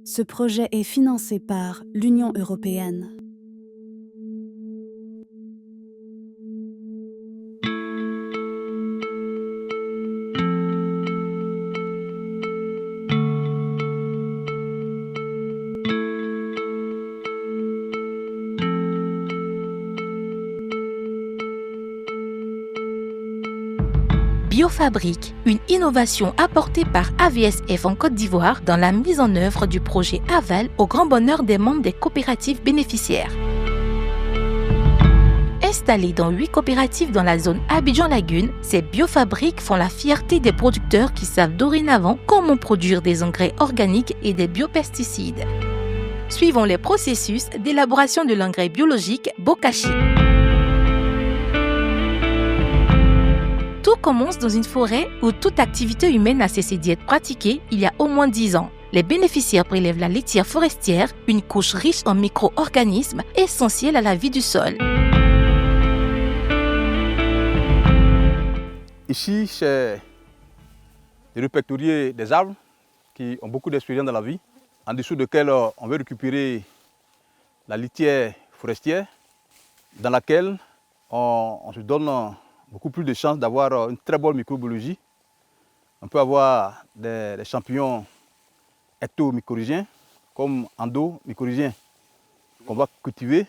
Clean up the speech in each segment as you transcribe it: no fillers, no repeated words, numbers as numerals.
Ce projet est financé par l'Union européenne. Biofabrique, une innovation apportée par AVSF en Côte d'Ivoire dans la mise en œuvre du projet Aval au grand bonheur des membres des coopératives bénéficiaires. Installés dans 8 coopératives dans la zone Abidjan-Lagune, ces biofabriques font la fierté des producteurs qui savent dorénavant comment produire des engrais organiques et des biopesticides. Suivons les processus d'élaboration de l'engrais biologique Bokashi. Tout commence dans une forêt où toute activité humaine a cessé d'y être pratiquée il y a au moins 10 ans. Les bénéficiaires prélèvent la litière forestière, une couche riche en micro-organismes essentiels à la vie du sol. Ici, c'est le répertorié des arbres qui ont beaucoup d'expérience dans la vie, en dessous desquels on veut récupérer la litière forestière, dans laquelle on se donne beaucoup plus de chances d'avoir une très bonne microbiologie. On peut avoir des champignons ectomycorhiziens comme endomycorhiziens qu'on va cultiver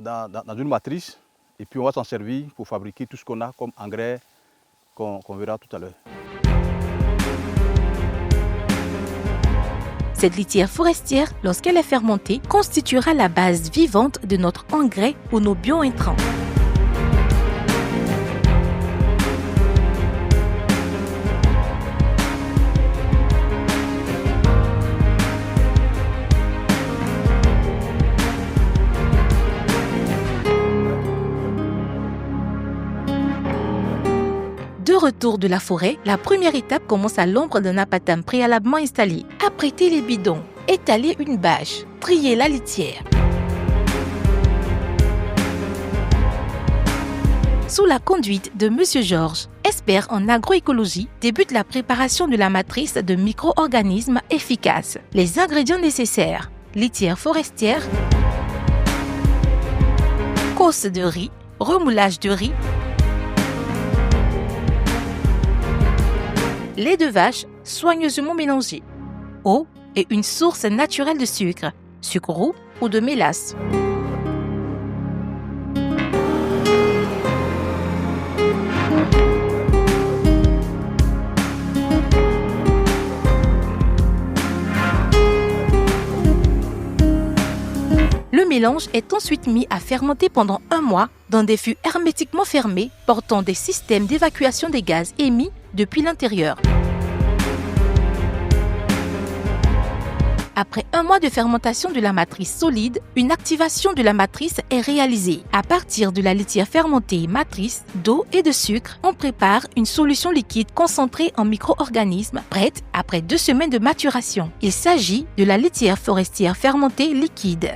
dans une matrice et puis on va s'en servir pour fabriquer tout ce qu'on a comme engrais qu'on verra tout à l'heure. Cette litière forestière, lorsqu'elle est fermentée, constituera la base vivante de notre engrais ou nos biointrants. De retour de la forêt, la première étape commence à l'ombre d'un apatame préalablement installé. Apprêtez les bidons, étalez une bâche, triez la litière. Sous la conduite de Monsieur Georges, expert en agroécologie, débute la préparation de la matrice de micro-organismes efficaces. Les ingrédients nécessaires: litière forestière, causse de riz, remoulage de riz, lait de vache soigneusement mélangé, eau et une source naturelle de sucre, sucre roux ou de mélasse. Le mélange est ensuite mis à fermenter pendant 1 mois dans des fûts hermétiquement fermés portant des systèmes d'évacuation des gaz émis depuis l'intérieur. Après 1 mois de fermentation de la matrice solide, une activation de la matrice est réalisée. À partir de la litière fermentée matrice, d'eau et de sucre, on prépare une solution liquide concentrée en micro-organismes, prête après 2 semaines de maturation. Il s'agit de la litière forestière fermentée liquide.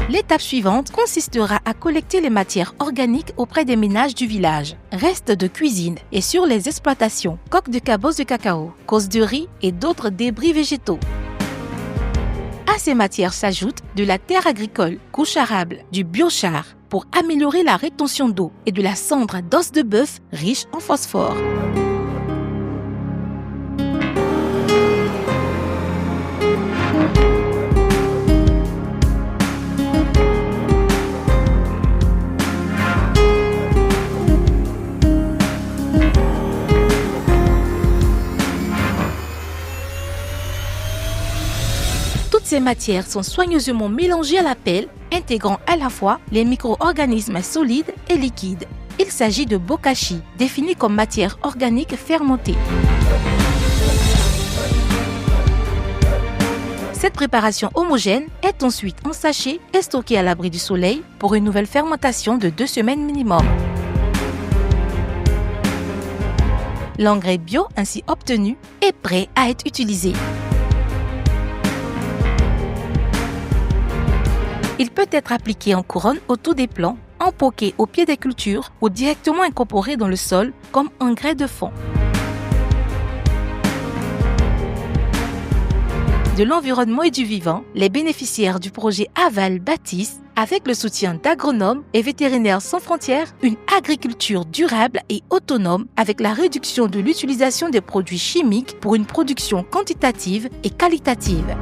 L'étape suivante consistera à collecter les matières organiques auprès des ménages du village, restes de cuisine et sur les exploitations, coques de cabosse de cacao, causse de riz et d'autres débris végétaux. À ces matières s'ajoutent de la terre agricole, couche arable, du biochar pour améliorer la rétention d'eau et de la cendre d'os de bœuf riche en phosphore. Ces matières sont soigneusement mélangées à la pelle, intégrant à la fois les micro-organismes solides et liquides. Il s'agit de bokashi, défini comme matière organique fermentée. Cette préparation homogène est ensuite ensachée et stockée à l'abri du soleil pour une nouvelle fermentation de 2 semaines minimum. L'engrais bio ainsi obtenu est prêt à être utilisé. Il peut être appliqué en couronne autour des plants, empoqués au pied des cultures ou directement incorporés dans le sol comme engrais de fond. De l'environnement et du vivant, les bénéficiaires du projet Aval bâtissent, avec le soutien d'agronomes et vétérinaires sans frontières, une agriculture durable et autonome avec la réduction de l'utilisation des produits chimiques pour une production quantitative et qualitative.